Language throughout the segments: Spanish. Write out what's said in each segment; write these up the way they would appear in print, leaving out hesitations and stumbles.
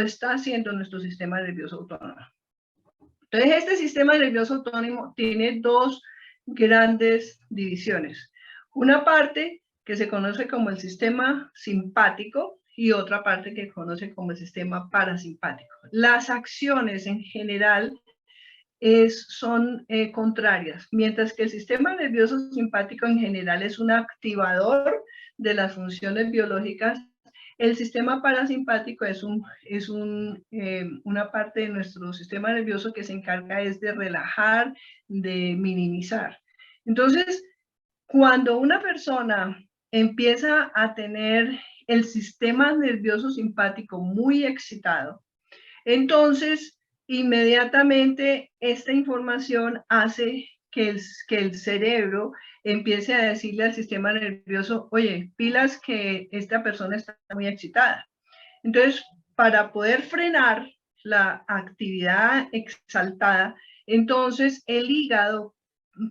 lo está haciendo nuestro sistema nervioso autónomo. Entonces, este sistema nervioso autónomo tiene dos grandes divisiones. Una parte que se conoce como el sistema simpático y otra parte que se conoce como el sistema parasimpático. Las acciones en general son contrarias, mientras que el sistema nervioso simpático en general es un activador de las funciones biológicas. El sistema parasimpático es una parte de nuestro sistema nervioso que se encarga de relajar, de minimizar. Entonces, cuando una persona empieza a tener el sistema nervioso simpático muy excitado, entonces inmediatamente esta información hace que el cerebro empiece a decirle al sistema nervioso, oye, pilas que esta persona está muy excitada. Entonces, para poder frenar la actividad exaltada, entonces el hígado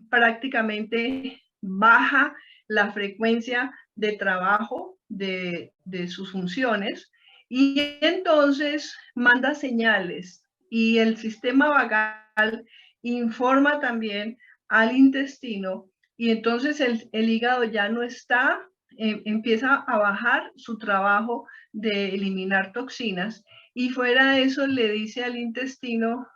prácticamente baja la frecuencia de trabajo de sus funciones y entonces manda señales y el sistema vagal informa también al intestino y entonces el hígado ya no está, empieza a bajar su trabajo de eliminar toxinas y fuera de eso le dice al intestino,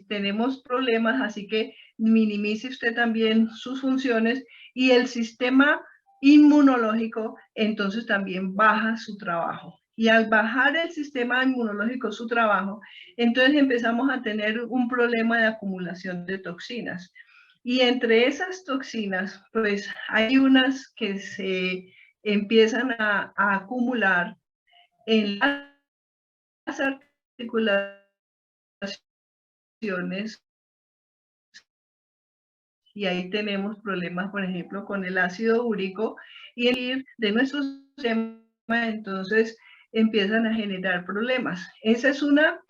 tenemos problemas, así que minimice usted también sus funciones y el sistema inmunológico entonces también baja su trabajo. Y al bajar el sistema inmunológico su trabajo, entonces empezamos a tener un problema de acumulación de toxinas. Y entre esas toxinas, pues hay unas que se empiezan a acumular en las articulaciones y ahí tenemos problemas, por ejemplo, con el ácido úrico y el de nuestro sistema, entonces empiezan a generar problemas. Esa es una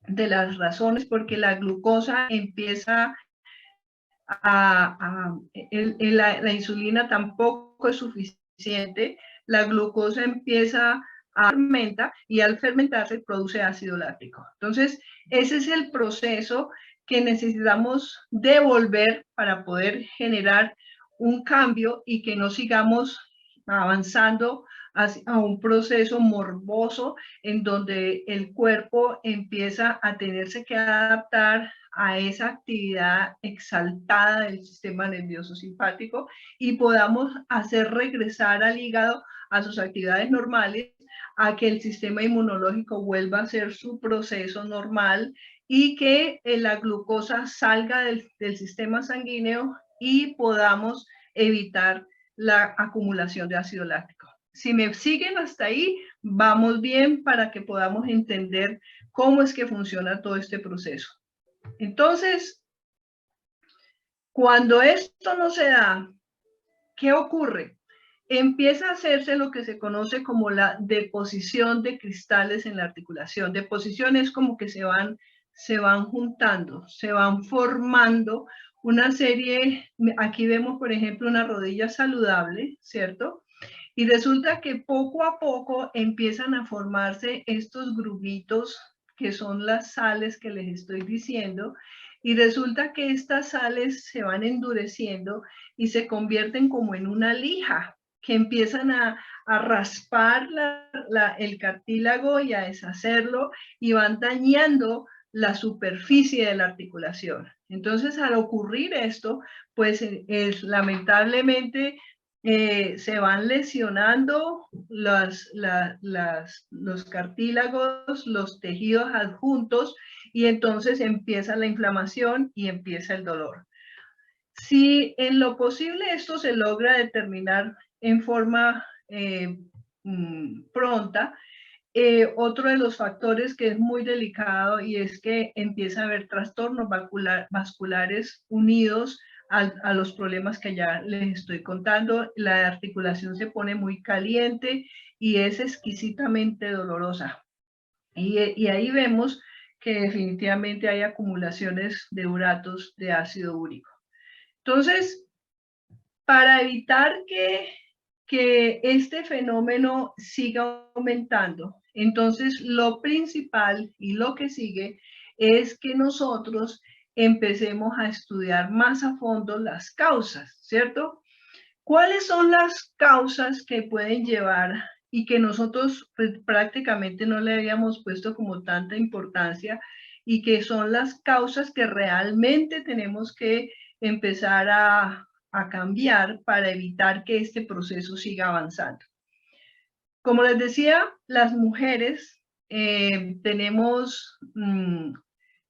de las razones porque la glucosa empieza la insulina tampoco es suficiente, la glucosa empieza a fermentar y al fermentarse produce ácido láctico. Entonces, ese es el proceso que necesitamos devolver para poder generar un cambio y que no sigamos avanzando a un proceso morboso en donde el cuerpo empieza a tenerse que adaptar a esa actividad exaltada del sistema nervioso simpático y podamos hacer regresar al hígado a sus actividades normales, a que el sistema inmunológico vuelva a hacer su proceso normal y que la glucosa salga del sistema sanguíneo y podamos evitar la acumulación de ácido láctico. Si me siguen hasta ahí, vamos bien para que podamos entender cómo es que funciona todo este proceso. Entonces, cuando esto no se da, ¿qué ocurre? Empieza a hacerse lo que se conoce como la deposición de cristales en la articulación. Deposición es como que se van juntando, se van formando una serie, aquí vemos por ejemplo una rodilla saludable, ¿cierto? Y resulta que poco a poco empiezan a formarse estos grumitos que son las sales que les estoy diciendo, y resulta que estas sales se van endureciendo y se convierten como en una lija, que empiezan a raspar el cartílago y a deshacerlo y van dañando la superficie de la articulación. Entonces, al ocurrir esto, pues lamentablemente se van lesionando los cartílagos, los tejidos adjuntos y entonces empieza la inflamación y empieza el dolor. Si en lo posible esto se logra determinar en forma pronta, otro de los factores que es muy delicado y es que empieza a haber trastornos vasculares unidos a los problemas que ya les estoy contando. La articulación se pone muy caliente y es exquisitamente dolorosa. Y ahí vemos que definitivamente hay acumulaciones de uratos de ácido úrico. Entonces, para evitar que que este fenómeno siga aumentando. Entonces, lo principal y lo que sigue es que nosotros empecemos a estudiar más a fondo las causas, ¿cierto? ¿Cuáles son las causas que pueden llevar y que nosotros pues, prácticamente no le habíamos puesto como tanta importancia y que son las causas que realmente tenemos que empezar a cambiar para evitar que este proceso siga avanzando? Como les decía, las mujeres tenemos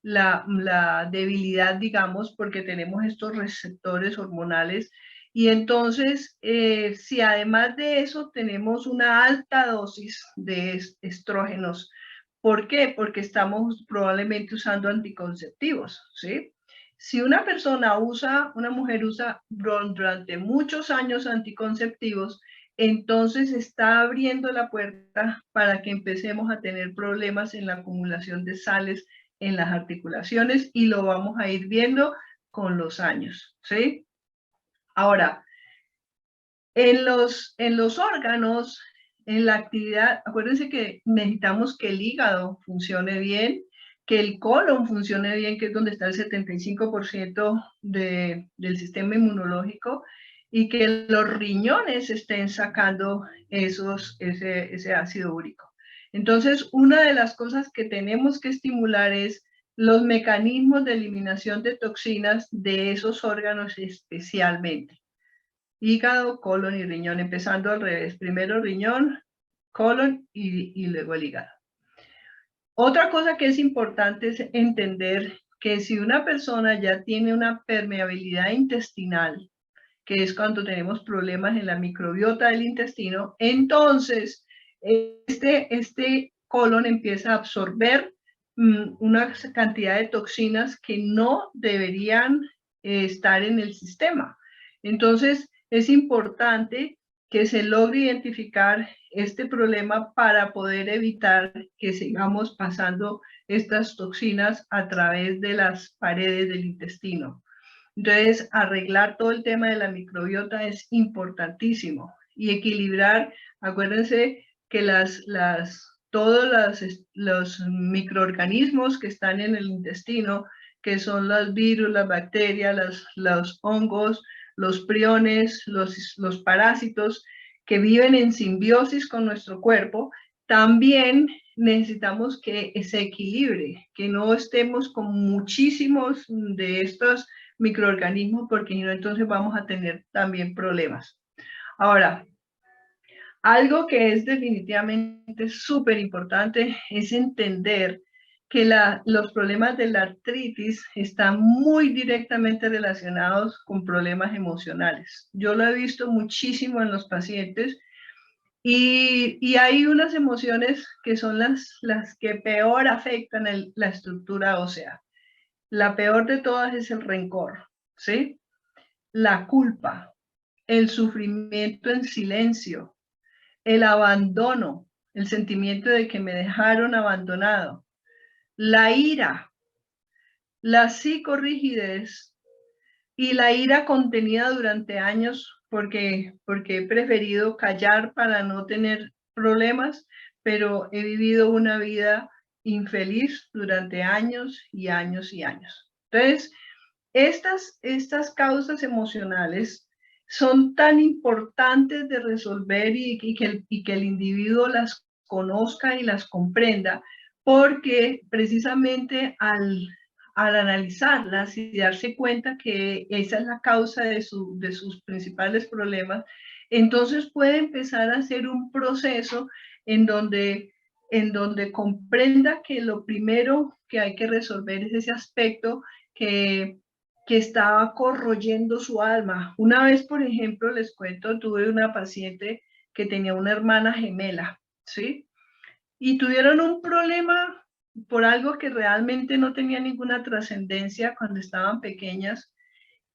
la debilidad, digamos, porque tenemos estos receptores hormonales y entonces, si además de eso tenemos una alta dosis de estrógenos, ¿por qué? Porque estamos probablemente usando anticonceptivos, ¿sí? Si una una mujer usa durante muchos años anticonceptivos, entonces está abriendo la puerta para que empecemos a tener problemas en la acumulación de sales en las articulaciones y lo vamos a ir viendo con los años, ¿sí? Ahora, en los órganos, en la actividad, acuérdense que necesitamos que el hígado funcione bien, que el colon funcione bien, que es donde está el 75% del sistema inmunológico, y que los riñones estén sacando ese ácido úrico. Entonces, una de las cosas que tenemos que estimular es los mecanismos de eliminación de toxinas de esos órganos especialmente. Hígado, colon y riñón, empezando al revés. Primero riñón, colon y luego el hígado. Otra cosa que es importante es entender que si una persona ya tiene una permeabilidad intestinal, que es cuando tenemos problemas en la microbiota del intestino, entonces este colon empieza a absorber una cantidad de toxinas que no deberían estar en el sistema. Entonces, es importante que se logre identificar este problema para poder evitar que sigamos pasando estas toxinas a través de las paredes del intestino. Entonces, arreglar todo el tema de la microbiota es importantísimo y equilibrar, acuérdense que todos los microorganismos que están en el intestino, que son los virus, las bacterias, los hongos, los priones, los parásitos que viven en simbiosis con nuestro cuerpo, también necesitamos que se equilibre, que no estemos con muchísimos de estos microorganismos, porque si no, entonces vamos a tener también problemas. Ahora, algo que es definitivamente súper importante es entender que los problemas de la artritis están muy directamente relacionados con problemas emocionales. Yo lo he visto muchísimo en los pacientes y hay unas emociones que son las que peor afectan la estructura ósea. La peor de todas es el rencor, ¿sí? La culpa, el sufrimiento en silencio, el abandono, el sentimiento de que me dejaron abandonado, la ira, la psicorrigidez y la ira contenida durante años porque he preferido callar para no tener problemas, pero he vivido una vida infeliz durante años y años y años. Entonces, estas causas emocionales son tan importantes de resolver y que el individuo las conozca y las comprenda, porque precisamente al analizarlas y darse cuenta que esa es la causa de sus principales problemas, entonces puede empezar a hacer un proceso en donde comprenda que lo primero que hay que resolver es ese aspecto que estaba corroyendo su alma. Una vez, por ejemplo, les cuento, tuve una paciente que tenía una hermana gemela, ¿sí? Y tuvieron un problema por algo que realmente no tenía ninguna trascendencia cuando estaban pequeñas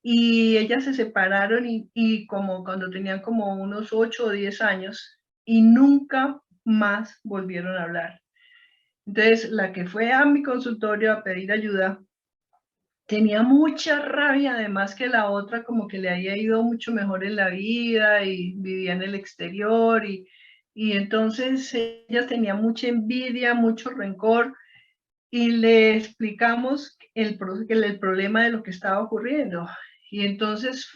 y ellas se separaron y como cuando tenían como unos 8 o 10 años y nunca más volvieron a hablar. Entonces, la que fue a mi consultorio a pedir ayuda tenía mucha rabia, además que la otra como que le había ido mucho mejor en la vida y vivía en el exterior y entonces ella tenía mucha envidia, mucho rencor y le explicamos el problema de lo que estaba ocurriendo. Y entonces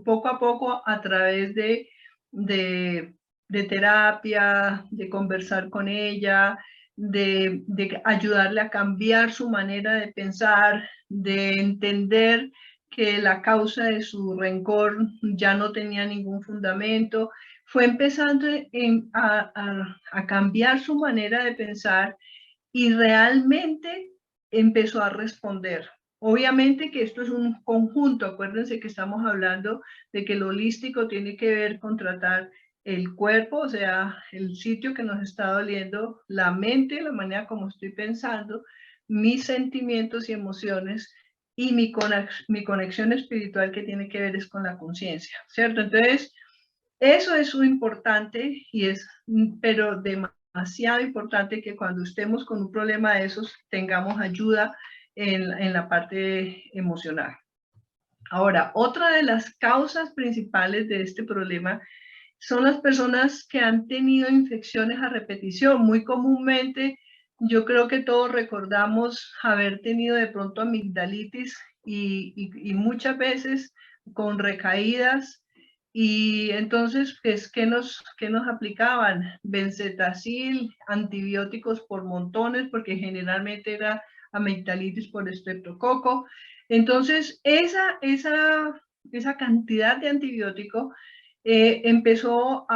poco a poco a través de, de terapia, de conversar con ella, de ayudarle a cambiar su manera de pensar, de entender que la causa de su rencor ya no tenía ningún fundamento, fue empezando a cambiar su manera de pensar y realmente empezó a responder. Obviamente que esto es un conjunto, acuérdense que estamos hablando de que lo holístico tiene que ver con tratar el cuerpo, o sea, el sitio que nos está doliendo, la mente, la manera como estoy pensando, mis sentimientos y emociones y mi conexión espiritual que tiene que ver es con la conciencia, ¿cierto? Entonces, eso es muy importante y es, pero demasiado importante que cuando estemos con un problema de esos tengamos ayuda en la parte emocional. Ahora, otra de las causas principales de este problema son las personas que han tenido infecciones a repetición. Muy comúnmente, yo creo que todos recordamos haber tenido de pronto amigdalitis y muchas veces con recaídas. Y entonces, pues, qué nos aplicaban? Benzetacil, antibióticos por montones, porque generalmente era amigdalitis por estreptococo. Entonces, esa cantidad de antibiótico empezó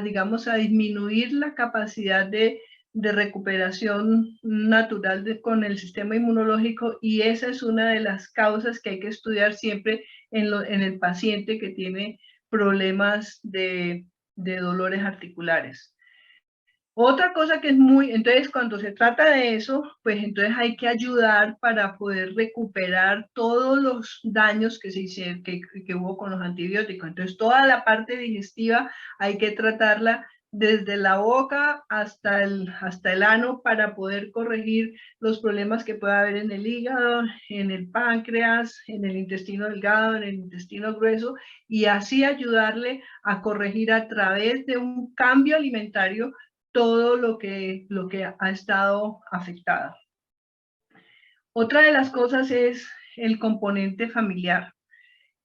digamos, a disminuir la capacidad de recuperación natural con el sistema inmunológico y esa es una de las causas que hay que estudiar siempre en el paciente que tiene problemas de dolores articulares. Otra cosa que es entonces cuando se trata de eso, pues entonces hay que ayudar para poder recuperar todos los daños que se hicieron, que hubo con los antibióticos. Entonces toda la parte digestiva hay que tratarla desde la boca hasta el ano para poder corregir los problemas que pueda haber en el hígado, en el páncreas, en el intestino delgado, en el intestino grueso y así ayudarle a corregir a través de un cambio alimentario todo lo que ha estado afectado. Otra de las cosas es el componente familiar.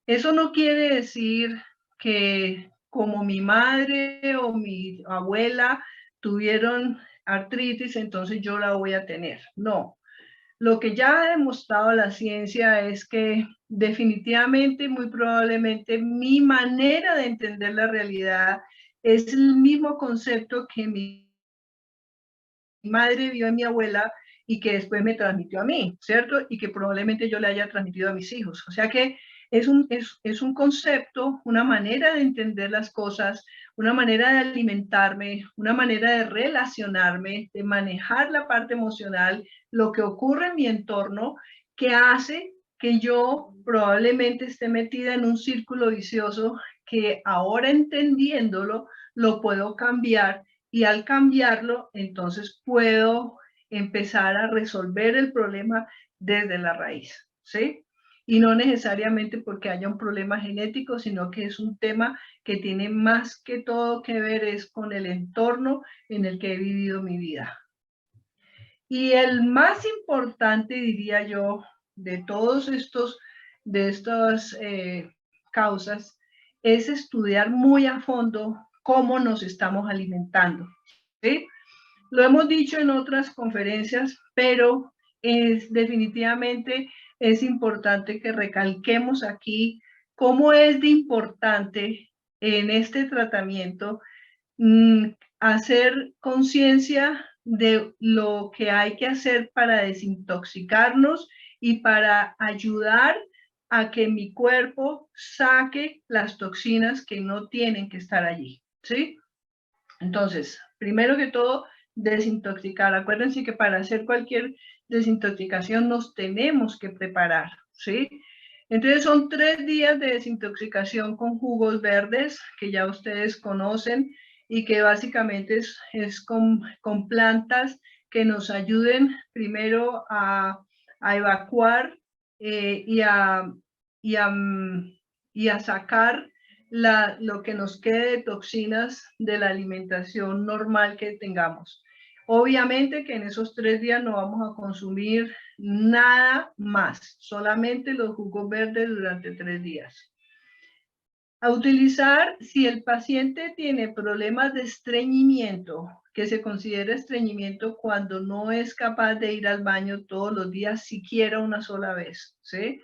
Eso no quiere decir que como mi madre o mi abuela tuvieron artritis, entonces yo la voy a tener. No. Lo que ya ha demostrado la ciencia es que definitivamente, muy probablemente, mi manera de entender la realidad es el mismo concepto que mi madre vio en mi abuela y que después me transmitió a mí, ¿cierto? Y que probablemente yo le haya transmitido a mis hijos. O sea que es un concepto, una manera de entender las cosas, una manera de alimentarme, una manera de relacionarme, de manejar la parte emocional, lo que ocurre en mi entorno, que hace que yo probablemente esté metida en un círculo vicioso que ahora entendiéndolo, lo puedo cambiar y al cambiarlo, entonces puedo empezar a resolver el problema desde la raíz, ¿sí? Y no necesariamente porque haya un problema genético, sino que es un tema que tiene más que todo que ver es con el entorno en el que he vivido mi vida. Y el más importante, diría yo, de todos de estas causas, es estudiar muy a fondo cómo nos estamos alimentando. ¿Sí? Lo hemos dicho en otras conferencias, pero definitivamente es importante que recalquemos aquí cómo es de importante en este tratamiento hacer conciencia de lo que hay que hacer para desintoxicarnos y para ayudar a que mi cuerpo saque las toxinas que no tienen que estar allí, ¿sí? Entonces, primero que todo, desintoxicar. Acuérdense que para hacer cualquier desintoxicación nos tenemos que preparar, ¿sí? Entonces son 3 días de desintoxicación con jugos verdes que ya ustedes conocen y que básicamente es con plantas que nos ayuden primero a evacuar y a, y a, y a sacar lo que nos quede de toxinas de la alimentación normal que tengamos. Obviamente que en esos 3 días no vamos a consumir nada más, solamente los jugos verdes durante 3 días. A utilizar, si el paciente tiene problemas de estreñimiento, que se considera estreñimiento cuando no es capaz de ir al baño todos los días, siquiera una sola vez, ¿sí?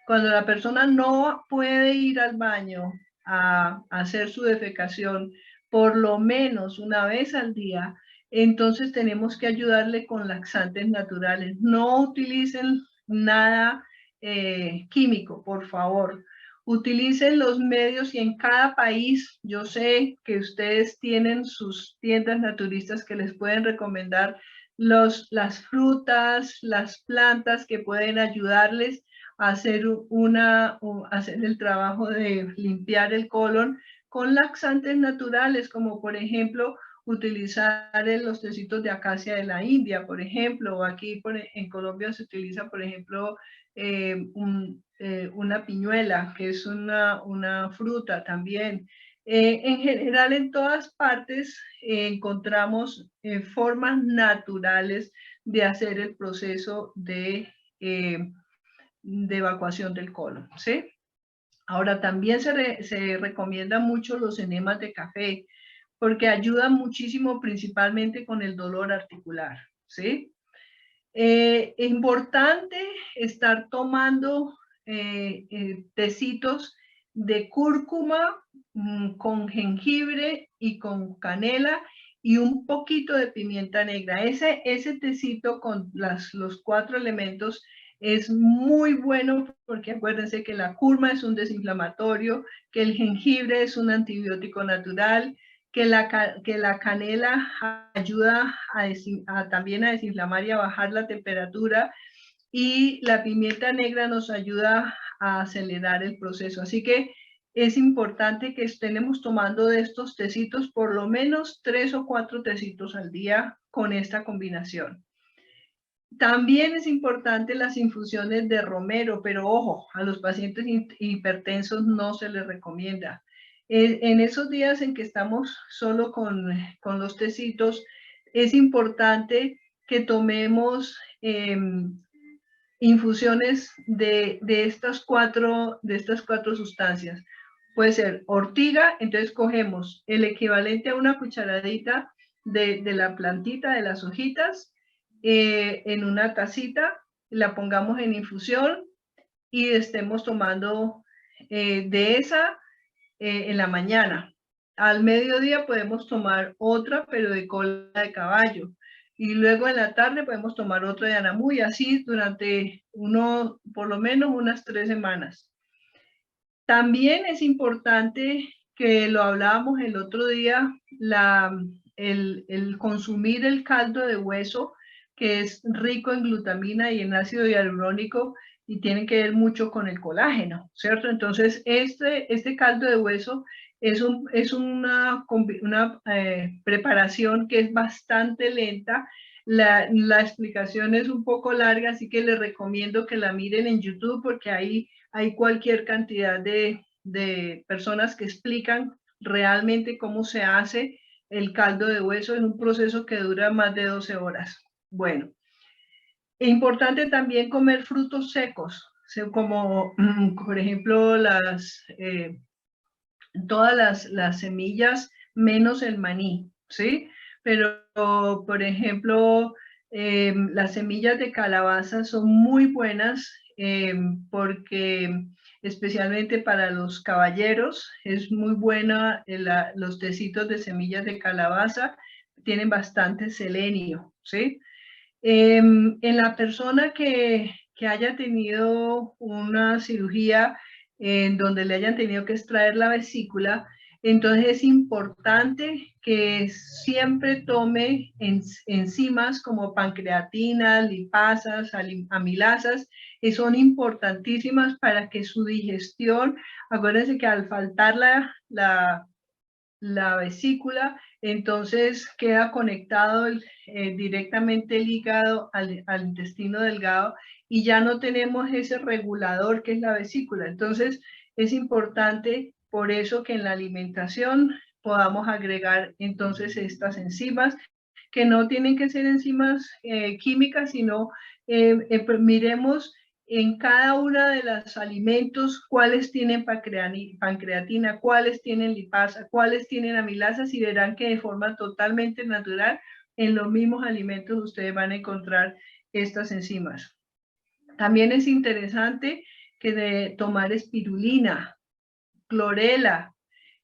Cuando la persona no puede ir al baño a hacer su defecación por lo menos una vez al día, entonces tenemos que ayudarle con laxantes naturales. No utilicen nada químico, por favor. Utilicen los medios y en cada país, yo sé que ustedes tienen sus tiendas naturistas que les pueden recomendar las frutas, las plantas que pueden ayudarles a hacer, hacer el trabajo de limpiar el colon con laxantes naturales, como por ejemplo utilizar los tecitos de acacia de la India, por ejemplo, o aquí en Colombia se utiliza, por ejemplo, una piñuela, que es una fruta también. En general, en todas partes encontramos formas naturales de hacer el proceso de evacuación del colon, ¿sí? Ahora, también se recomienda mucho los enemas de café, porque ayudan muchísimo, principalmente con el dolor articular, ¿sí? Es importante estar tomando tecitos de cúrcuma con jengibre y con canela y un poquito de pimienta negra. Ese tecito con los 4 elementos es muy bueno porque acuérdense que la cúrcuma es un desinflamatorio, que el jengibre es un antibiótico natural, que la canela ayuda también a desinflamar y a bajar la temperatura, y la pimienta negra nos ayuda a acelerar el proceso. Así que es importante que estemos tomando de estos tecitos por lo menos 3 o 4 tecitos al día con esta combinación. También es importante las infusiones de romero, pero ojo, a los pacientes hipertensos no se les recomienda. En esos días en que estamos solo con los tecitos, es importante que tomemos infusiones de estas cuatro sustancias. Puede ser ortiga, entonces cogemos el equivalente a una cucharadita de la plantita, de las hojitas, en una tacita, la pongamos en infusión y estemos tomando de esa en la mañana. Al mediodía podemos tomar otra, pero de cola de caballo. Y luego en la tarde podemos tomar otra de anamú, y así durante por lo menos unas 3 semanas. También es importante, que lo hablábamos el otro día, el consumir el caldo de hueso, que es rico en glutamina y en ácido hialurónico, y tiene que ver mucho con el colágeno, ¿cierto? Entonces, este caldo de hueso es una preparación que es bastante lenta. La explicación es un poco larga, así que les recomiendo que la miren en YouTube, porque ahí hay cualquier cantidad de personas que explican realmente cómo se hace el caldo de hueso en un proceso que dura más de 12 horas. Bueno, es importante también comer frutos secos, como por ejemplo todas las semillas menos el maní, ¿sí? Pero, por ejemplo, las semillas de calabaza son muy buenas porque especialmente para los caballeros es muy buena los tecitos de semillas de calabaza, tienen bastante selenio, ¿sí? En la persona que haya tenido una cirugía en donde le hayan tenido que extraer la vesícula, entonces es importante que siempre tome enzimas como pancreatina, lipasas, amilasas, que son importantísimas para que su digestión, acuérdense que al faltar la vesícula, entonces queda conectado directamente el hígado al intestino delgado y ya no tenemos ese regulador que es la vesícula. Entonces es importante por eso que en la alimentación podamos agregar entonces estas enzimas, que no tienen que ser enzimas químicas, sino miremos en cada una de los alimentos cuáles tienen pancreatina, cuáles tienen lipasa, cuáles tienen amilasas, y verán que de forma totalmente natural en los mismos alimentos ustedes van a encontrar estas enzimas. También es interesante que de tomar espirulina, clorela,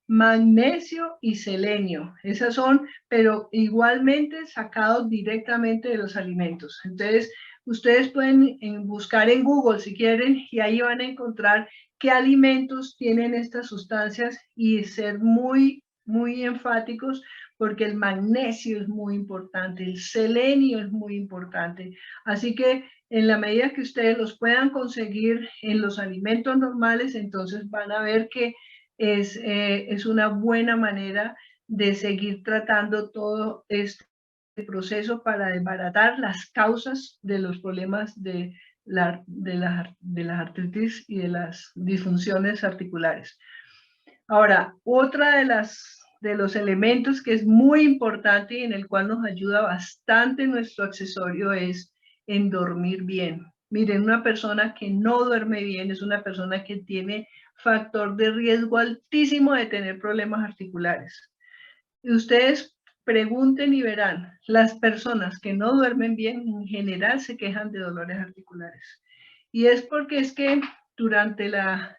magnesio y selenio. Esas son, pero igualmente sacados directamente de los alimentos. Entonces, ustedes pueden buscar en Google si quieren y ahí van a encontrar qué alimentos tienen estas sustancias y ser muy, muy enfáticos porque el magnesio es muy importante, el selenio es muy importante. Así que en la medida que ustedes los puedan conseguir en los alimentos normales, entonces van a ver que es una buena manera de seguir tratando todo este proceso para desbaratar las causas de los problemas de las artritis y de las disfunciones articulares. Ahora, otra de los elementos que es muy importante y en el cual nos ayuda bastante nuestro accesorio es en dormir bien. Miren, una persona que no duerme bien es una persona que tiene factor de riesgo altísimo de tener problemas articulares. Y ustedes pregunten y verán, las personas que no duermen bien en general se quejan de dolores articulares. Y es porque es que durante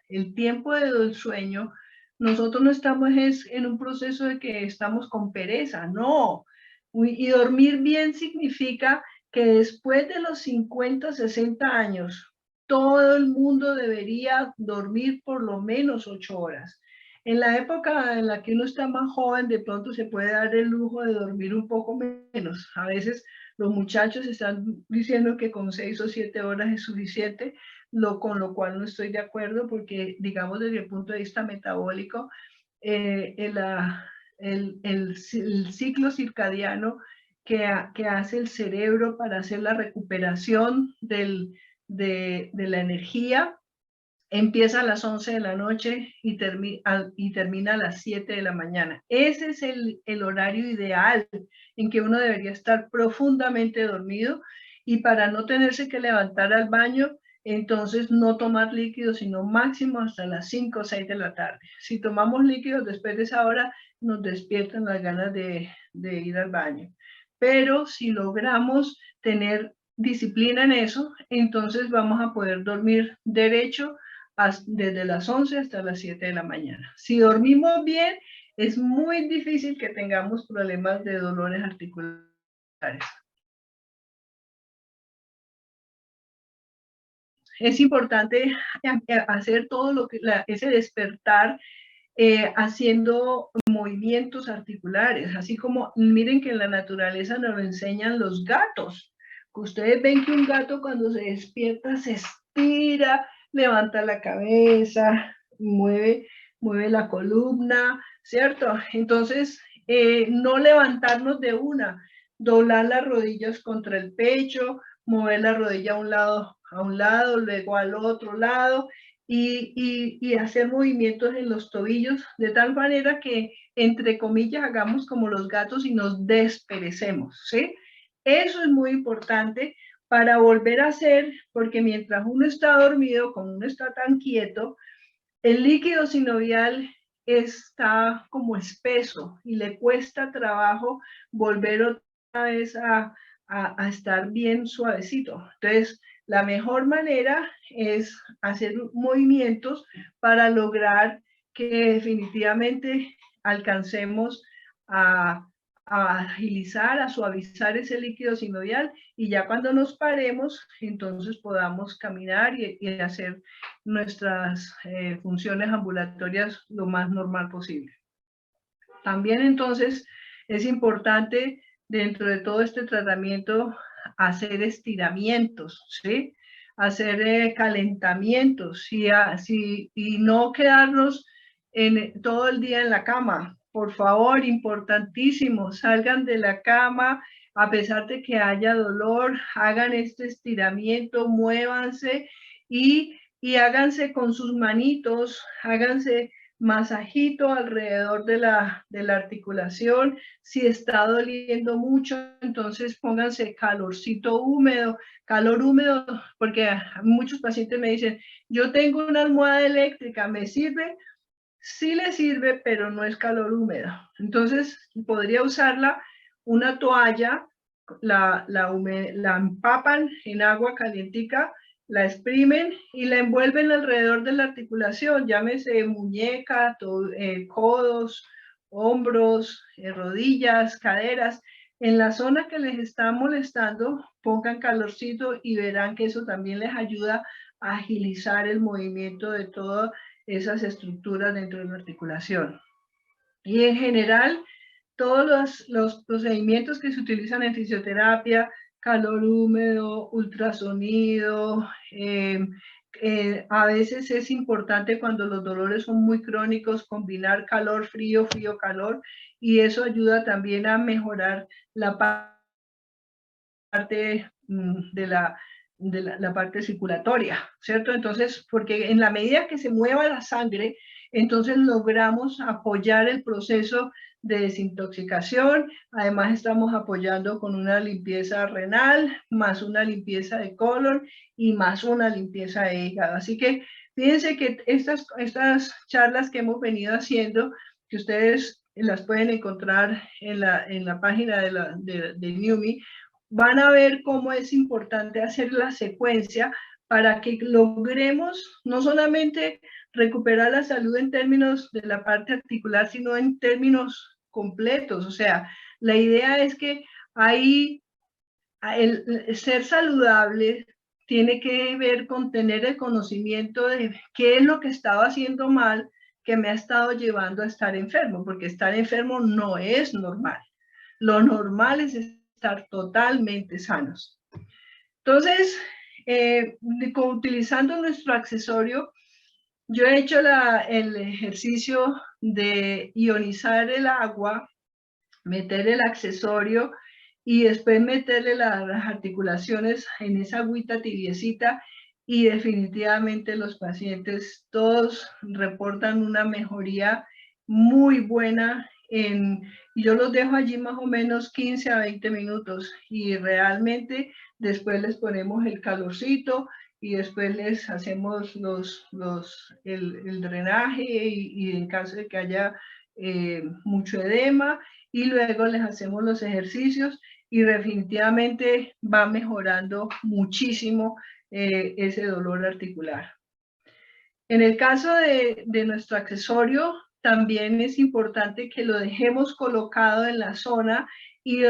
el tiempo del sueño, nosotros no estamos en un proceso de que estamos con pereza, no. Y dormir bien significa que después de los 50, 60 años, todo el mundo debería dormir por lo menos 8 horas. En la época en la que uno está más joven, de pronto se puede dar el lujo de dormir un poco menos. A veces los muchachos están diciendo que con 6 o 7 horas es suficiente, con lo cual no estoy de acuerdo porque, digamos, desde el punto de vista metabólico, el ciclo circadiano que hace el cerebro para hacer la recuperación de la energía empieza a las 11 de la noche y termina a las 7 de la mañana. Ese es el horario ideal en que uno debería estar profundamente dormido, y para no tenerse que levantar al baño, entonces no tomar líquidos, sino máximo hasta las 5 o 6 de la tarde. Si tomamos líquidos después de esa hora, nos despiertan las ganas de ir al baño. Pero si logramos tener disciplina en eso, entonces vamos a poder dormir derecho desde las 11 hasta las 7 de la mañana. Si dormimos bien, es muy difícil que tengamos problemas de dolores articulares. Es importante hacer todo lo que ese despertar haciendo movimientos articulares, así como miren que en la naturaleza nos lo enseñan los gatos. Ustedes ven que un gato cuando se despierta se estira, levanta la cabeza, mueve la columna, ¿cierto? Entonces, no levantarnos de una, doblar las rodillas contra el pecho, mover la rodilla a un lado, luego al otro lado, y hacer movimientos en los tobillos de tal manera que, entre comillas, hagamos como los gatos y nos desperecemos, ¿sí? Eso es muy importante para volver a hacer, porque mientras uno está dormido, como uno está tan quieto, el líquido sinovial está como espeso y le cuesta trabajo volver otra vez a estar bien suavecito. Entonces, la mejor manera es hacer movimientos para lograr que definitivamente alcancemos a, a agilizar, a suavizar ese líquido sinovial, y ya cuando nos paremos, entonces podamos caminar y hacer nuestras funciones ambulatorias lo más normal posible. También entonces es importante dentro de todo este tratamiento hacer estiramientos, ¿sí? Hacer calentamientos y no quedarnos todo el día en la cama. por favor, importantísimo, salgan de la cama, a pesar de que haya dolor, hagan este estiramiento, muévanse y háganse con sus manitos, háganse masajito alrededor de la articulación. Si está doliendo mucho, entonces pónganse calor húmedo, porque muchos pacientes me dicen, yo tengo una almohada eléctrica, ¿me sirve? Sí le sirve, pero no es calor húmedo. Entonces, podría usarla una toalla, la empapan en agua calientica, la exprimen y la envuelven alrededor de la articulación, llámese muñeca, codos, hombros, rodillas, caderas. En la zona que les está molestando, pongan calorcito y verán que eso también les ayuda a agilizar el movimiento de todo esas estructuras dentro de la articulación. Y en general, todos los procedimientos que se utilizan en fisioterapia, calor húmedo, ultrasonido, a veces es importante cuando los dolores son muy crónicos combinar calor, frío, frío, calor, y eso ayuda también a mejorar la parte de la parte circulatoria, ¿cierto? Entonces, porque en la medida que se mueva la sangre, entonces logramos apoyar el proceso de desintoxicación. Además, estamos apoyando con una limpieza renal, más una limpieza de colon y más una limpieza de hígado. Así que fíjense que estas charlas que hemos venido haciendo, que ustedes las pueden encontrar en la página de NUMMI, van a ver cómo es importante hacer la secuencia para que logremos no solamente recuperar la salud en términos de la parte articular, sino en términos completos. O sea, la idea es que el ser saludable tiene que ver con tener el conocimiento de qué es lo que estaba haciendo mal que me ha estado llevando a estar enfermo, porque estar enfermo no es normal. Lo normal es estar totalmente sanos. Entonces, utilizando nuestro accesorio, yo he hecho el ejercicio de ionizar el agua, meter el accesorio y después meterle las articulaciones en esa agüita tibiecita, y definitivamente los pacientes todos reportan una mejoría muy buena y yo los dejo allí más o menos 15 a 20 minutos y realmente después les ponemos el calorcito y después les hacemos el drenaje y en caso de que haya mucho edema, y luego les hacemos los ejercicios y definitivamente va mejorando muchísimo ese dolor articular. En el caso de nuestro accesorio, también es importante que lo dejemos colocado en la zona y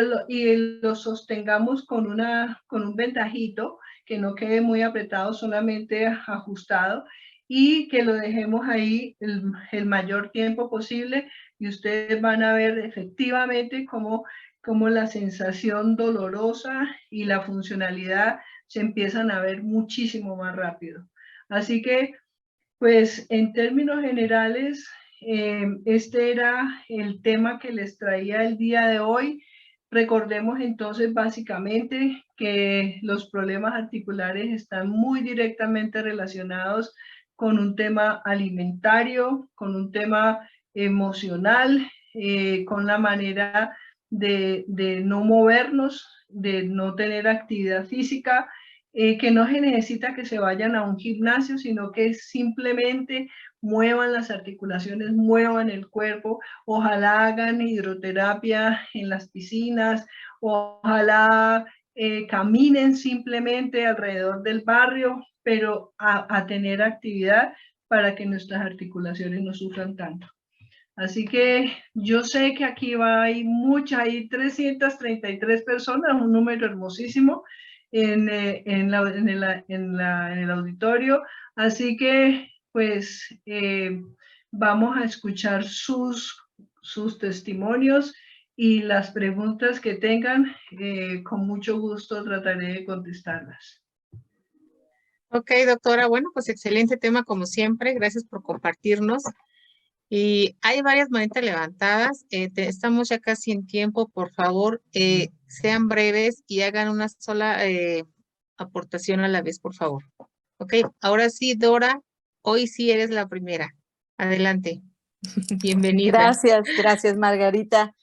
lo sostengamos con un ventajito, que no quede muy apretado, solamente ajustado, y que lo dejemos ahí el mayor tiempo posible, y ustedes van a ver efectivamente cómo la sensación dolorosa y la funcionalidad se empiezan a ver muchísimo más rápido. Así que, pues, en términos generales, este era el tema que les traía el día de hoy. Recordemos entonces básicamente que los problemas articulares están muy directamente relacionados con un tema alimentario, con un tema emocional, con la manera de no movernos, de no tener actividad física, que no se necesita que se vayan a un gimnasio, sino que simplemente muevan las articulaciones, muevan el cuerpo. Ojalá hagan hidroterapia en las piscinas, ojalá caminen simplemente alrededor del barrio, pero a tener actividad para que nuestras articulaciones no sufran tanto. Así que yo sé que aquí hay 333 personas, un número hermosísimo en el auditorio. Así que, pues, vamos a escuchar sus testimonios y las preguntas que tengan. Con mucho gusto trataré de contestarlas. Ok, doctora. Bueno, pues excelente tema como siempre. Gracias por compartirnos. Y hay varias manitas levantadas. Estamos ya casi en tiempo. Por favor, sean breves y hagan una sola aportación a la vez, por favor. Ok, ahora sí, Dora, hoy sí eres la primera. Adelante. Bienvenida. Gracias, Margarita.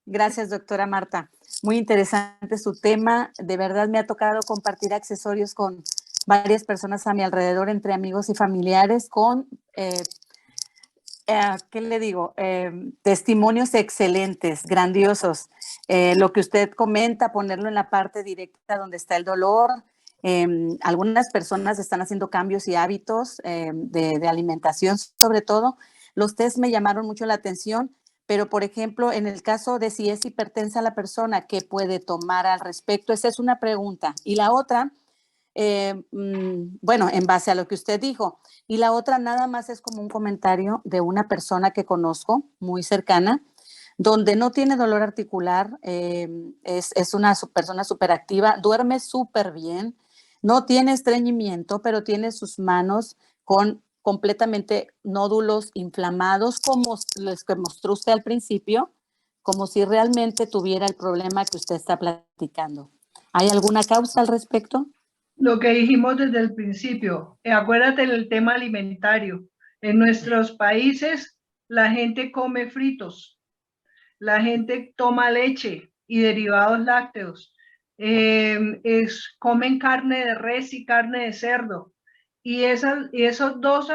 Gracias, doctora Marta. Muy interesante su tema. De verdad me ha tocado compartir accesorios con varias personas a mi alrededor, entre amigos y familiares, con, ¿qué le digo? Testimonios excelentes, grandiosos. Lo que usted comenta, ponerlo en la parte directa donde está el dolor. Algunas personas están haciendo cambios y hábitos de alimentación, sobre todo. Los test me llamaron mucho la atención, pero por ejemplo, en el caso de si es hipertensa la persona, ¿qué puede tomar al respecto? Esa es una pregunta. Y la otra, bueno, en base a lo que usted dijo. Y la otra nada más es como un comentario de una persona que conozco, muy cercana, donde no tiene dolor articular, es una persona súper activa, duerme súper bien, no tiene estreñimiento, pero tiene sus manos con completamente nódulos inflamados, como los que mostró usted al principio, como si realmente tuviera el problema que usted está platicando. ¿Hay alguna causa al respecto? Lo que dijimos desde el principio, acuérdate del tema alimentario. En nuestros países la gente come fritos, la gente toma leche y derivados lácteos, comen carne de res y carne de cerdo. Y esos dos,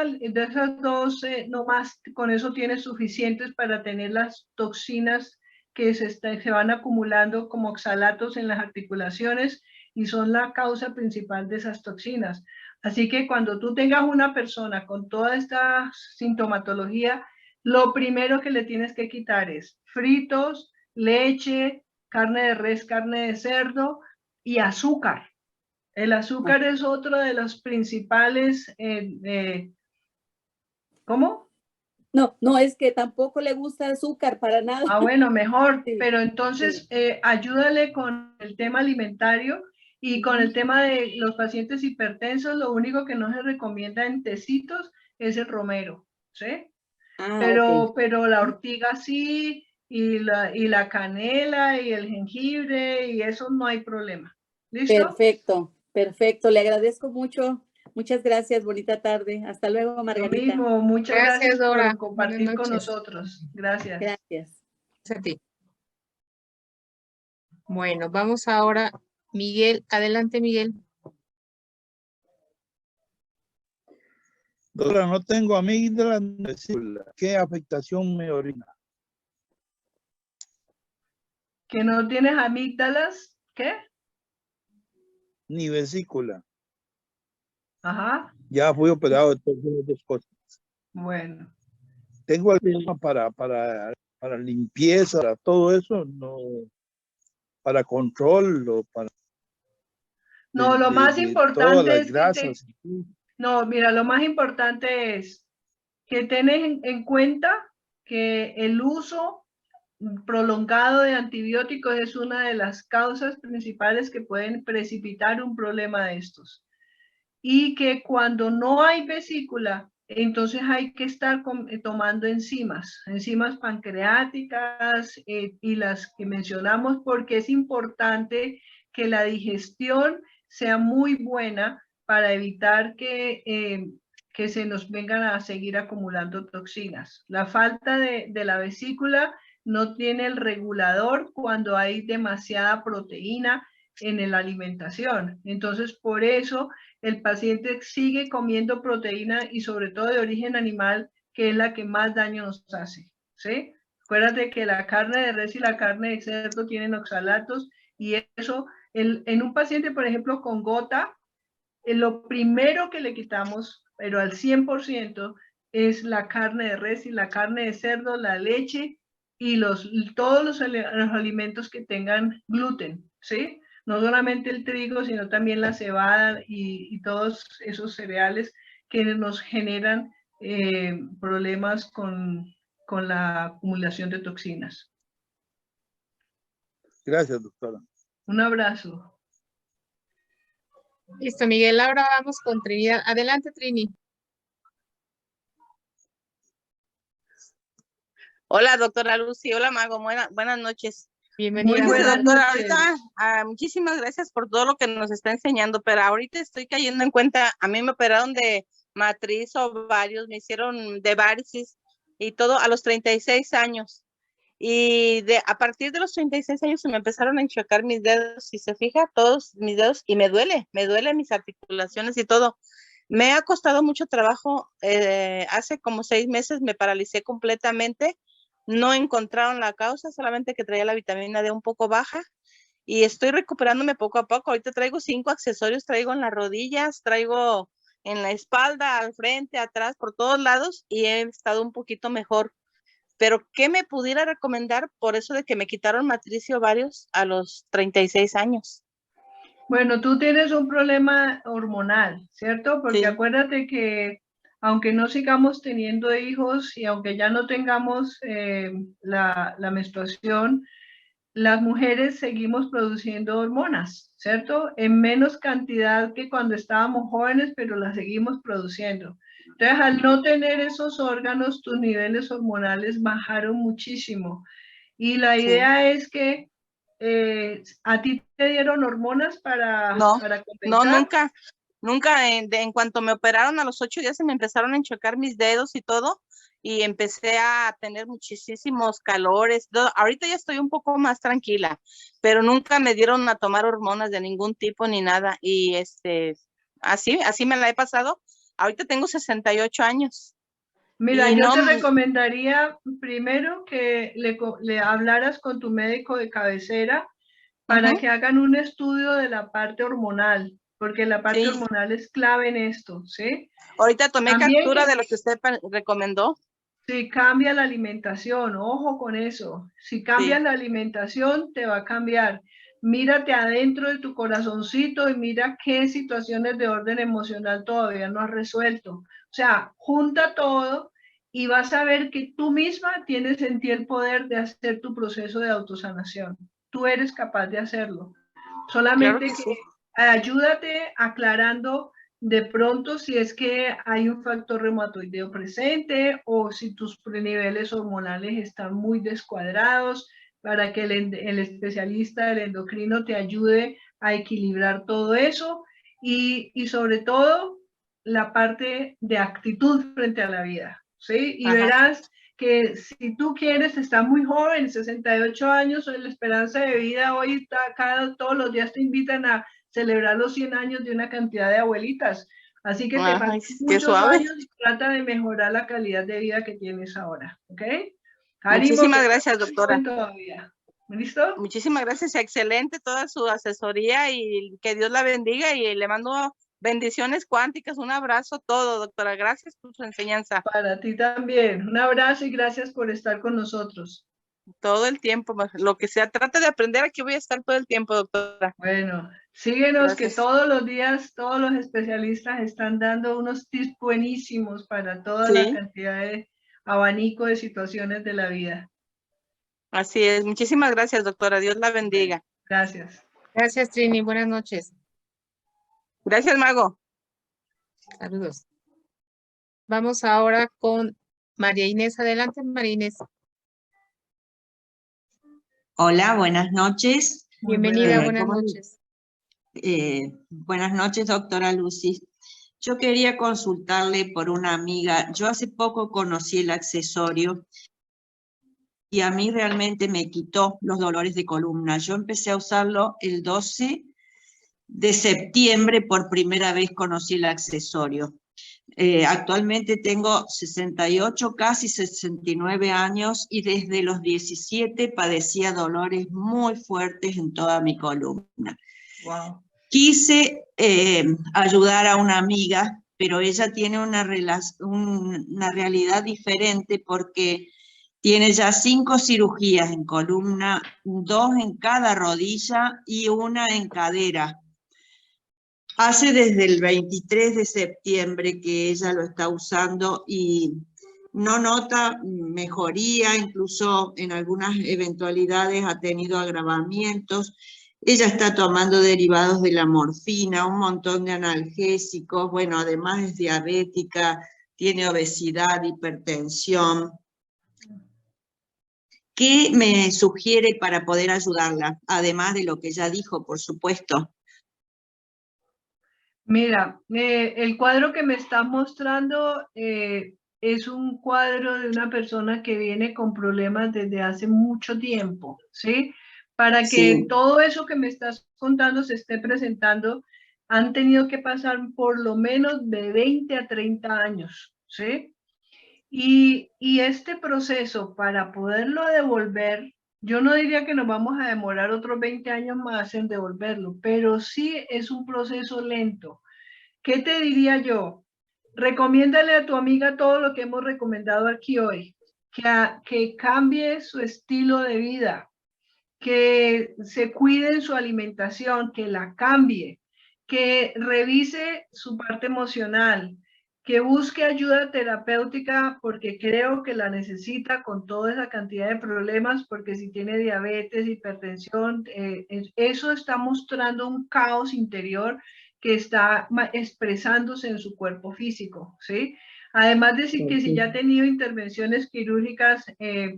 no más, con eso tienes suficientes para tener las toxinas que se van acumulando como oxalatos en las articulaciones y son la causa principal de esas toxinas. Así que cuando tú tengas una persona con toda esta sintomatología, lo primero que le tienes que quitar es fritos, leche, carne de res, carne de cerdo y azúcar. El azúcar es otro de los principales, ¿cómo? No, es que tampoco le gusta azúcar para nada. Ah, bueno, mejor, Sí, pero entonces ayúdale con el tema alimentario y con el tema de los pacientes hipertensos, lo único que no se recomienda en tecitos es el romero, ¿sí? Ok. Pero la ortiga sí, y la canela y el jengibre y eso no hay problema. ¿Listo? Perfecto. Le agradezco mucho. Muchas gracias. Bonita tarde. Hasta luego, Lo Margarita. mismo, muchas Gracias, gracias por Dora. Buenas compartir con noches. nosotros. Gracias. Gracias. Gracias a ti. Bueno, vamos ahora. Miguel, adelante, Miguel. Doctora, no tengo amígdala ni vesícula. ¿Qué afectación me orina? ¿Que no tienes amígdalas? ¿Qué? Ni vesícula. Ajá. Ya fui operado de todas las dos cosas. Bueno. Tengo alguna para limpieza, para todo eso, no, para control o para No, lo más de todas importante las es que grasas. no, mira, lo más importante es que tenés en cuenta que el uso prolongado de antibióticos es una de las causas principales que pueden precipitar un problema de estos. Y que cuando no hay vesícula, entonces hay que estar tomando enzimas pancreáticas y las que mencionamos porque es importante que la digestión sea muy buena para evitar que se nos vengan a seguir acumulando toxinas. La falta de la vesícula no tiene el regulador cuando hay demasiada proteína en la alimentación. Entonces, por eso el paciente sigue comiendo proteína y sobre todo de origen animal, que es la que más daño nos hace, ¿sí? Acuérdate que la carne de res y la carne de cerdo tienen oxalatos y eso, en un paciente, por ejemplo, con gota, lo primero que le quitamos, pero al 100%, es la carne de res y la carne de cerdo, la leche y todos los alimentos que tengan gluten, ¿sí? No solamente el trigo, sino también la cebada y todos esos cereales que nos generan problemas con la acumulación de toxinas. Gracias, doctora. Un abrazo. Listo, Miguel. Ahora vamos con Trinidad. Adelante, Trini. Hola, doctora Lucy. Hola, Mago. Buenas noches. Bienvenida. Muy buenas Doctora, noches. ahorita muchísimas gracias por todo lo que nos está enseñando, pero ahorita estoy cayendo en cuenta, a mí me operaron de matriz, ovarios, me hicieron de varices y todo a los 36 años. Y a partir de los 36 años se me empezaron a enchocar mis dedos, si se fija, todos mis dedos, y me duele mis articulaciones y todo. Me ha costado mucho trabajo, hace como 6 meses me paralicé completamente, no encontraron la causa, solamente que traía la vitamina D un poco baja, y estoy recuperándome poco a poco. Ahorita traigo 5 accesorios, traigo en las rodillas, traigo en la espalda, al frente, atrás, por todos lados, y he estado un poquito mejor. Pero, ¿qué me pudiera recomendar por eso de que me quitaron matriz y ovarios a los 36 años? Bueno, tú tienes un problema hormonal, ¿cierto? Porque Sí. acuérdate que aunque no sigamos teniendo hijos y aunque ya no tengamos la menstruación, las mujeres seguimos produciendo hormonas, ¿cierto? En menos cantidad que cuando estábamos jóvenes, pero las seguimos produciendo. Entonces, al no tener esos órganos, tus niveles hormonales bajaron muchísimo. Y la idea es que a ti te dieron hormonas para No, compensar. nunca, en cuanto me operaron a los 8 días se me empezaron a enchocar mis dedos y todo, y empecé a tener muchísimos calores. Ahorita ya estoy un poco más tranquila, pero nunca me dieron a tomar hormonas de ningún tipo ni nada, y así me la he pasado. Ahorita tengo 68 años. Mira, Y yo no, te recomendaría primero que le hablaras con tu médico de cabecera para que hagan un estudio de la parte hormonal, porque la parte sí, hormonal es clave en esto, ¿sí? ahorita tomé También captura de lo que usted recomendó. si cambia la alimentación, ojo con eso. Si cambias Sí. la alimentación, te va a cambiar. Mírate adentro de tu corazoncito y mira qué situaciones de orden emocional todavía no has resuelto. O sea, junta todo y vas a ver que tú misma tienes en ti el poder de hacer tu proceso de autosanación. Tú eres capaz de hacerlo. Solamente Claro que sí. ayúdate aclarando de pronto si es que hay un factor reumatoideo presente o si tus niveles hormonales están muy descuadrados para que el especialista del endocrino te ayude a equilibrar todo eso y sobre todo la parte de actitud frente a la vida, ¿sí? Y verás que si tú quieres, estás muy joven, 68 años, la esperanza de vida hoy todos los días te invitan a celebrar los 100 años de una cantidad de abuelitas. Así que te faltan Qué muchos suave. años y trata de mejorar la calidad de vida que tienes ahora, ¿ok? Ánimo, Muchísimas que gracias, estás doctora. joven todavía. ¿Listo? Muchísimas gracias, excelente toda su asesoría y que Dios la bendiga, y le mando bendiciones cuánticas, un abrazo todo, doctora, gracias por su enseñanza. Para ti también, un abrazo y gracias por estar con nosotros. Todo el tiempo, lo que sea, trata de aprender, aquí voy a estar todo el tiempo, doctora. Bueno, síguenos que todos los días, todos los especialistas están dando unos tips buenísimos para toda la cantidad de abanico de situaciones de la vida. Así es, muchísimas gracias, doctora, Dios la bendiga. Gracias. Gracias, Trini, buenas noches. Gracias, Mago. Saludos. Vamos ahora con María Inés. Adelante, María Inés. Hola, buenas noches. Bienvenida, buenas noches. Buenas noches, doctora Lucy. Yo quería consultarle por una amiga. Yo hace poco conocí el accesorio y a mí realmente me quitó los dolores de columna. Yo empecé a usarlo el 12 de septiembre, por primera vez conocí el accesorio. Actualmente tengo 68, casi 69 años y desde los 17 padecía dolores muy fuertes en toda mi columna. Wow. Quise ayudar a una amiga, pero ella tiene una realidad diferente porque tiene ya 5 cirugías en columna, 2 en cada rodilla y 1 en cadera. Hace desde el 23 de septiembre que ella lo está usando y no nota mejoría, incluso en algunas eventualidades ha tenido agravamientos. Ella está tomando derivados de la morfina, un montón de analgésicos, bueno, además es diabética, tiene obesidad, hipertensión. ¿Qué me sugiere para poder ayudarla? Además de lo que ya dijo, por supuesto. Mira, el cuadro que me estás mostrando es un cuadro de una persona que viene con problemas desde hace mucho tiempo, ¿sí? Para que Sí. todo eso que me estás contando se esté presentando, han tenido que pasar por lo menos de 20 a 30 años, ¿sí? Y este proceso para poderlo devolver, yo no diría que nos vamos a demorar otros 20 años más en devolverlo, pero sí es un proceso lento. ¿Qué te diría yo? Recomiéndale a tu amiga todo lo que hemos recomendado aquí hoy, que cambie su estilo de vida, que se cuide en su alimentación, que la cambie, que revise su parte emocional, que busque ayuda terapéutica porque creo que la necesita con toda esa cantidad de problemas, porque si tiene diabetes, hipertensión, eso está mostrando un caos interior que está expresándose en su cuerpo físico, ¿sí? Además de que si ya ha tenido intervenciones quirúrgicas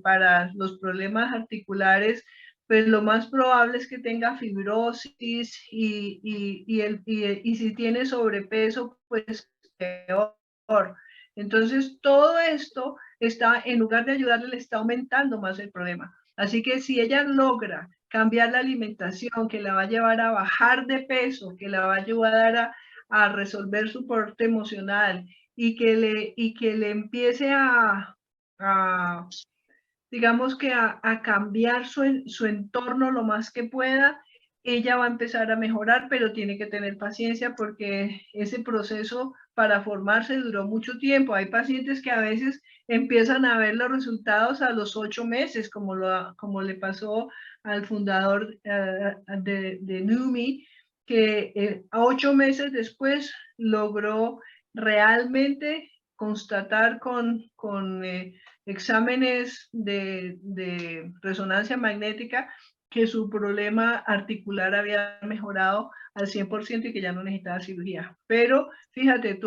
para los problemas articulares, pues lo más probable es que tenga fibrosis y si tiene sobrepeso, pues peor. Entonces, todo esto está, en lugar de ayudarle, le está aumentando más el problema. Así que si ella logra cambiar la alimentación, que la va a llevar a bajar de peso, que la va a ayudar a resolver su parte emocional y que le empiece digamos que a cambiar su entorno lo más que pueda, ella va a empezar a mejorar, pero tiene que tener paciencia porque ese proceso para formarse duró mucho tiempo. Hay pacientes que a veces empiezan a ver los resultados a los 8 meses, como le pasó al fundador de NUMI, que a 8 meses después logró realmente constatar con exámenes de resonancia magnética que su problema articular había mejorado al 100% y que ya no necesitaba cirugía. Pero fíjate,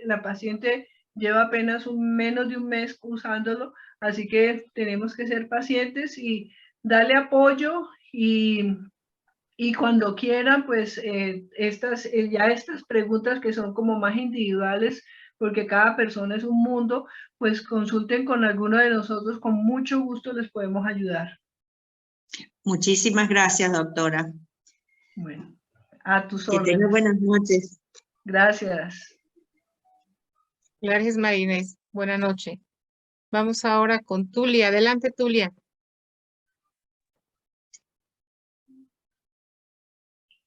la paciente lleva apenas menos de un mes usándolo, así que tenemos que ser pacientes y darle apoyo y cuando quieran, pues ya estas preguntas que son como más individuales, porque cada persona es un mundo, pues consulten con alguno de nosotros, con mucho gusto les podemos ayudar. Muchísimas gracias, doctora. Bueno, a tus Que tenga órdenes. buenas noches. Gracias. Gracias, Marinés. Buenas noches. Vamos ahora con Tulia. Adelante, Tulia.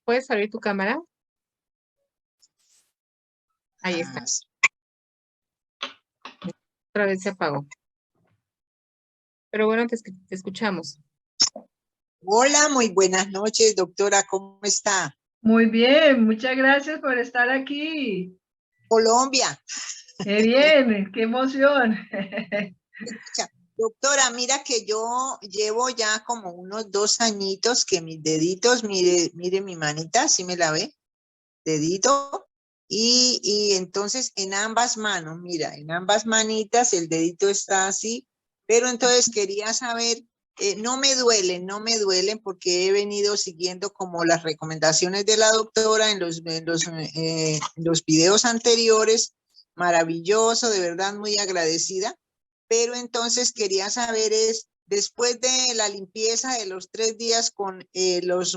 ¿Puedes abrir tu cámara? Ahí está. Otra vez se apagó. Pero bueno, te escuchamos. Hola, muy buenas noches, doctora, ¿cómo está? Muy bien, muchas gracias por estar aquí. Colombia. Qué bien, qué emoción. Doctora, mira que yo llevo ya como unos 2 añitos que mis deditos, mire mi manita, ¿sí me la ve? Dedito. Y entonces en ambas manos, mira, en ambas manitas el dedito está así, pero entonces quería saber, no me duelen porque he venido siguiendo como las recomendaciones de la doctora en los videos anteriores, maravilloso, de verdad muy agradecida, pero entonces quería saber después de la limpieza de los 3 días con los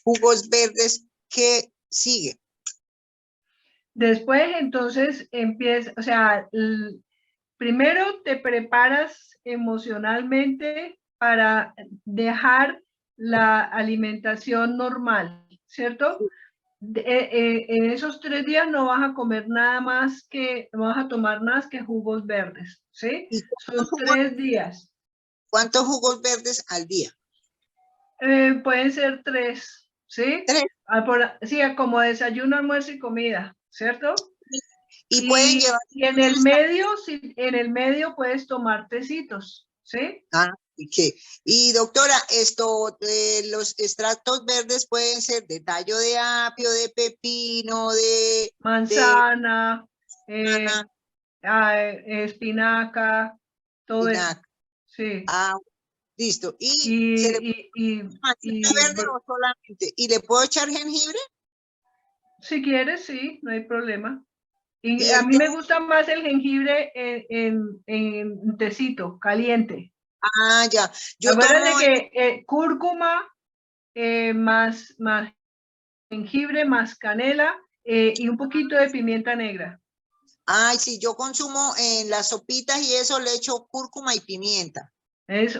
jugos verdes, ¿qué sigue? Después, entonces, empieza, o sea, primero te preparas emocionalmente para dejar la alimentación normal, ¿cierto? En esos 3 días no vas a comer nada más no vas a tomar más que jugos verdes, ¿sí? ¿Y Son 3 días. cuántos jugos verdes al día? Pueden ser 3, ¿sí? 3. Sí, como desayuno, almuerzo y comida, ¿cierto? Y pueden llevar. Y en el medio puedes tomar tecitos, ¿sí? Y doctora, los extractos verdes pueden ser de tallo de apio, de pepino, de Manzana, banana, espinaca, todo eso, sí. Listo. ¿Y se le y verde o solamente? ¿Y le puedo echar jengibre? si quieres, sí, no hay problema. Y ¿Y a el mí té? me gusta más el jengibre en tecito, caliente. Ah, ya. Yo Acuérdate tomo, que cúrcuma más jengibre, más canela y un poquito de pimienta negra. ay, sí, yo consumo en las sopitas y eso le echo cúrcuma y pimienta.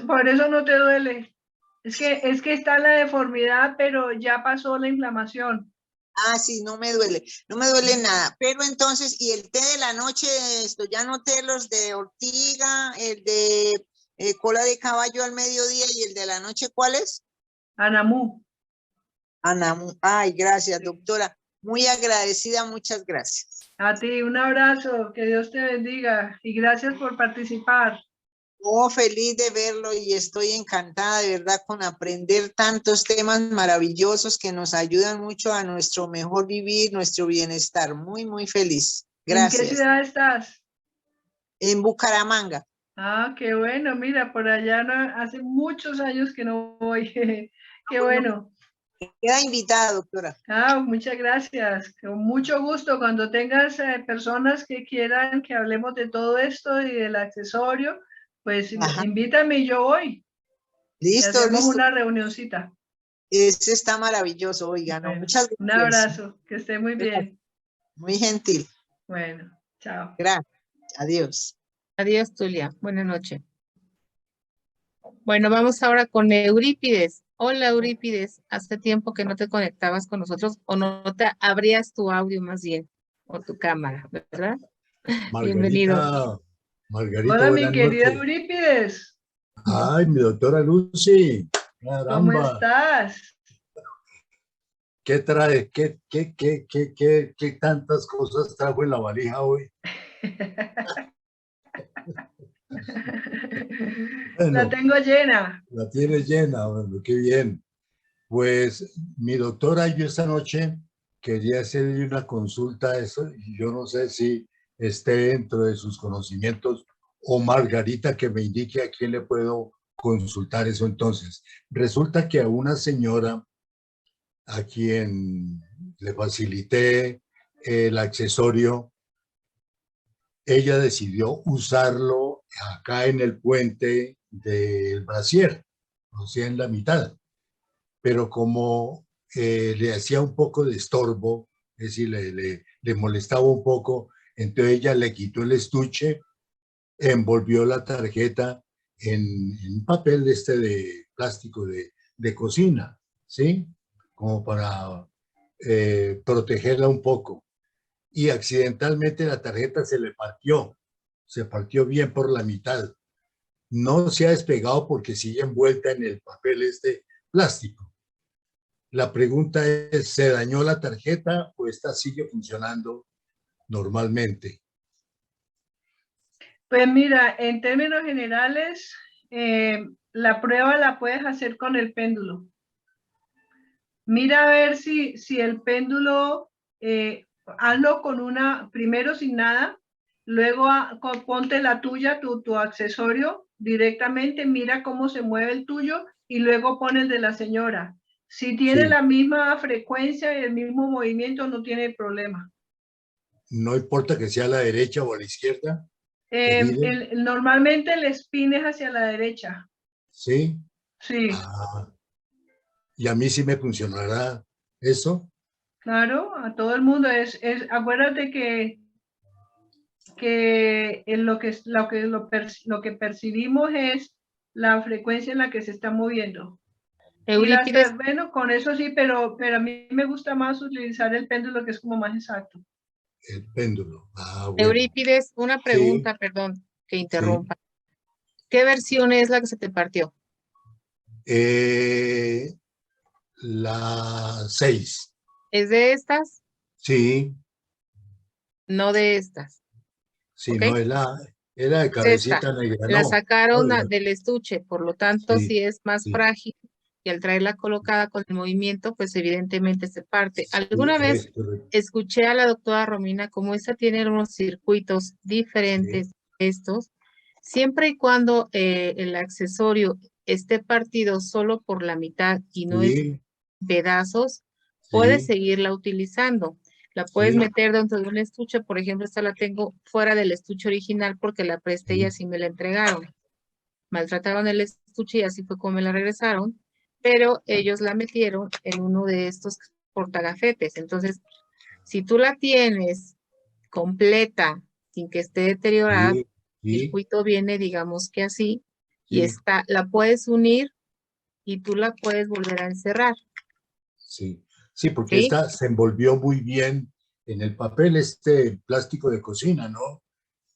Por eso no te duele. Es que está la deformidad, pero ya pasó la inflamación. Ah, sí, no me duele nada. Pero entonces, ¿y el té de la noche, esto? Ya noté los de ortiga, el de cola de caballo al mediodía y el de la noche, ¿cuál es? Anamú. Anamu. Ay, gracias, doctora. Muy agradecida, muchas gracias. A ti, un abrazo, que Dios te bendiga y gracias por participar. Oh, feliz de verlo y estoy encantada de verdad con aprender tantos temas maravillosos que nos ayudan mucho a nuestro mejor vivir, nuestro bienestar. Muy, muy feliz. ¿En qué Gracias. ciudad estás? En Bucaramanga. Ah, qué bueno, mira, por allá hace muchos años que no voy. Qué bueno. Queda invitada, doctora. Ah, muchas gracias. Con mucho gusto. Cuando tengas personas que quieran que hablemos de todo esto y del accesorio, pues Ajá. invítame y yo voy. Y Listo, hacemos listo. una reunioncita. Ese está maravilloso, oiga, no, Bueno, muchas un gracias. abrazo, que esté muy bien. Muy gentil. Bueno, chao. Gracias. Adiós. Adiós, Tulia. Buenas noches. Bueno, vamos ahora con Eurípides. Hola, Eurípides. Hace tiempo que no te conectabas con nosotros o no te abrías tu audio más bien o tu cámara, ¿verdad? Bienvenido. Margarita, Hola, mi buenas querida noches. Eurípides. Ay, mi doctora Lucy. ¿Cómo Caramba. estás? ¿Qué trae? ¿Qué tantas cosas trajo en la valija hoy? La Bueno, tengo llena. la tienes llena. Bueno, qué bien. Pues mi doctora, yo esta noche quería hacerle una consulta a eso y yo no sé si esté dentro de sus conocimientos o Margarita que me indique a quién le puedo consultar eso entonces. Resulta que a una señora a quien le facilité el accesorio, ella decidió usarlo acá en el puente del brasier, o sea, en la mitad. Pero como le hacía un poco de estorbo, es decir, le molestaba un poco, entonces ella le quitó el estuche, envolvió la tarjeta en un papel de plástico de cocina, ¿sí? Como para protegerla un poco. Y accidentalmente la tarjeta se partió bien por la mitad. No se ha despegado porque sigue envuelta en el papel plástico. La pregunta es, ¿se dañó la tarjeta o esta sigue funcionando normalmente? Pues mira, en términos generales, la prueba la puedes hacer con el péndulo. Mira a ver si el péndulo, hazlo con primero sin nada, luego ponte la tuya, tu accesorio directamente, mira cómo se mueve el tuyo y luego pon el de la señora. Si tiene la misma frecuencia y el mismo movimiento, no tiene problema. No importa que sea a la derecha o a la izquierda. Normalmente el spin es hacia la derecha. ¿Sí? Sí. ¿Y a mí sí me funcionará eso? Claro, a todo el mundo. Acuérdate que lo que percibimos es la frecuencia en la que se está moviendo. Eurípides, Bueno, con eso sí, pero a mí me gusta más utilizar el péndulo, que es como más exacto. El péndulo. Bueno. Eurípides, una pregunta, perdón, que interrumpa. ¿Qué versión es la que se te partió? La 6. ¿Es de estas? Sí. No de estas. Sí, ¿Okay? no, era de cabecita negra. La no, sacaron no, del estuche, por lo tanto, sí, si es más frágil y al traerla colocada con el movimiento, pues evidentemente se parte. Alguna vez escuché a la doctora Romina como esta tiene unos circuitos diferentes estos, siempre y cuando el accesorio esté partido solo por la mitad y no es Sí, pedazos, puedes sí, seguirla utilizando. La puedes sí, meter dentro de un estuche, por ejemplo, esta la tengo fuera del estuche original porque la presté y sí. así me la entregaron. Maltrataron el estuche y así fue como me la regresaron, pero ellos la metieron en uno de estos portagafetes. Entonces, si tú la tienes completa, sin que esté deteriorada, Sí, el sí, circuito viene, digamos que así, y sí, la puedes unir y tú la puedes volver a encerrar, sí. Sí, porque ¿sí? esta se envolvió muy bien en el papel, plástico de cocina, ¿no?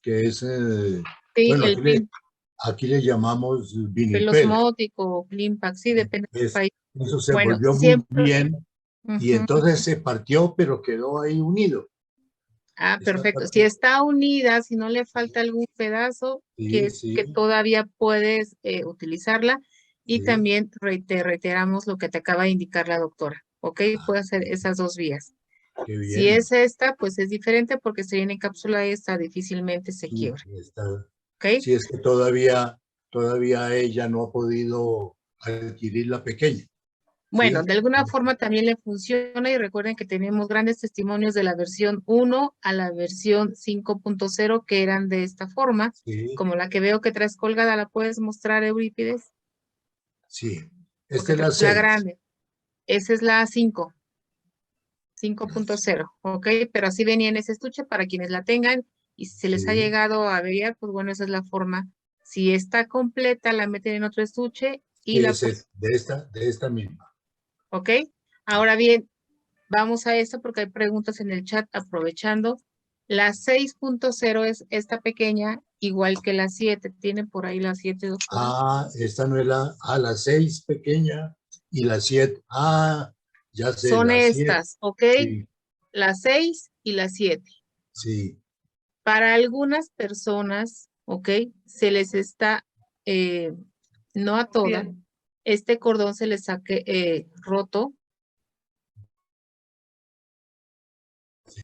Que es, Sí, bueno, el aquí le llamamos vinipel. osmótico, Blimpac, sí, depende del Es, país. eso se Bueno, envolvió muy siempre. bien y Ujú. entonces se partió, pero quedó ahí unido. Ah, Esta perfecto. Si parte, está unida, si no le falta algún pedazo, sí, que sí, todavía puedes utilizarla. Y sí. también reiteramos lo que te acaba de indicar la doctora. ¿Ok? Puede hacer esas dos vías. Qué Si bien. es esta, pues es diferente porque se viene en cápsula esta, difícilmente se Sí, quiebra. está. ¿Ok? Sí, es que todavía ella no ha podido adquirir la pequeña. Bueno, ¿Sí? de alguna forma también le funciona y recuerden que tenemos grandes testimonios de la versión 1 a la versión 5.0 que eran de esta forma, Sí, como la que veo que traes colgada, ¿la puedes mostrar, Eurípides? sí. Esta Porque es la traes la 6. grande. Esa es la 5.0, ¿ok? Pero así venía en ese estuche para quienes la tengan y si se les ha Sí, llegado a averiar, pues bueno, esa es la forma. Si está completa, la meten en otro estuche y sí, la, es de esta misma. ¿ok? Ahora bien, vamos a esto porque hay preguntas en el chat aprovechando. La 6.0 es esta pequeña, igual que la 7. ¿Tiene por ahí la 7, doctora? Esta no es la 6 pequeña y la 7. Ya sé, Son la 7. estas, ¿ok? Sí, La 6 y la 7. sí, Para algunas personas, ¿ok? Se les está, no a todas, Bien. este cordón se les saque roto.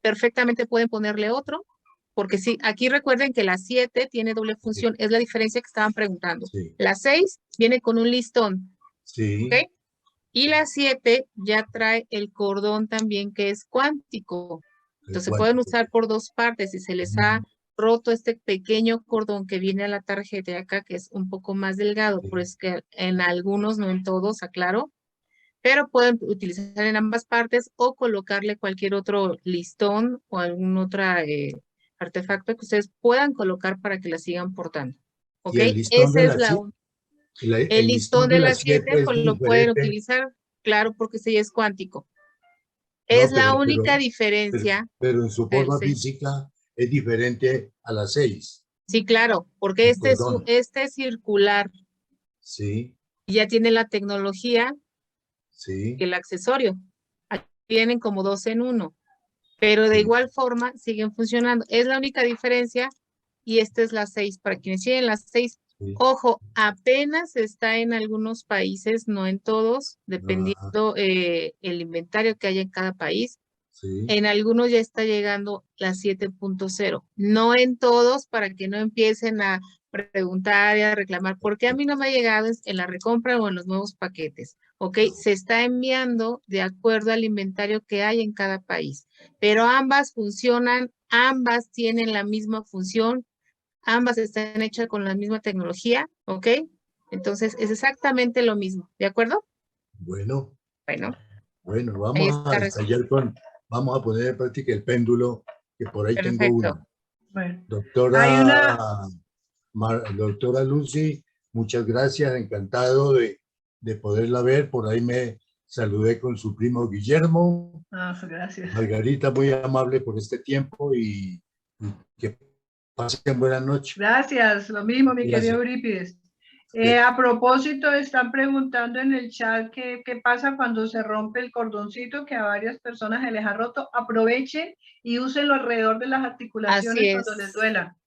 Perfectamente pueden ponerle otro, porque sí, aquí recuerden que la 7 tiene doble función, es la diferencia que estaban preguntando. sí, La 6 viene con un listón, ¿ok? sí. Y la 7 ya trae el cordón también que es cuántico. El Entonces pueden cuántico. usar por dos partes. Si se les ha roto este pequeño cordón que viene a la tarjeta de acá, que es un poco más delgado, por eso que en algunos, no en todos, aclaro, pero pueden utilizar en ambas partes o colocarle cualquier otro listón o algún otro artefacto que ustedes puedan colocar para que la sigan portando. ¿Ok? Y el listón Esa de es la la 7. el El listón listón de de la las 7 7 es pues lo pueden diferente. utilizar, claro, porque ese ya es cuántico. Es No, la única pero, diferencia pero en su del forma 6. física es diferente a la 6. Sí, claro, porque El cordón. este es circular Sí, y ya tiene la tecnología que sí, el accesorio. Aquí vienen como dos en uno, pero de sí, igual forma siguen funcionando. Es la única diferencia y esta es la 6. Para quienes tienen la 6, sí. ojo, apenas está en algunos países, no en todos, Ajá, dependiendo el inventario que haya en cada país. sí. En algunos ya está llegando la 7.0, no en todos para que no empiecen a preguntar y a reclamar, porque a mí no me ha llegado en la recompra o en los nuevos paquetes, ¿ok? Se está enviando de acuerdo al inventario que hay en cada país, pero ambas funcionan, ambas tienen la misma función, ambas están hechas con la misma tecnología, ¿ok? Entonces es exactamente lo mismo, ¿de acuerdo? Bueno, Bueno, bueno, ahí vamos a está, ensayar vamos a poner en práctica el péndulo, que por ahí tengo perfecto. uno. Bueno, hay Doctora, una, doctora Lucy, muchas gracias, encantado de poderla ver. Por ahí me saludé con su primo Guillermo. gracias. Margarita, muy amable por este tiempo y que pasen buenas noches. Gracias, lo mismo, mi querido Gracias. Eurípides. A propósito, están preguntando en el chat qué pasa cuando se rompe el cordoncito que a varias personas se les ha roto. Aprovechen y úsenlo alrededor de las Así articulaciones cuando les es. duela.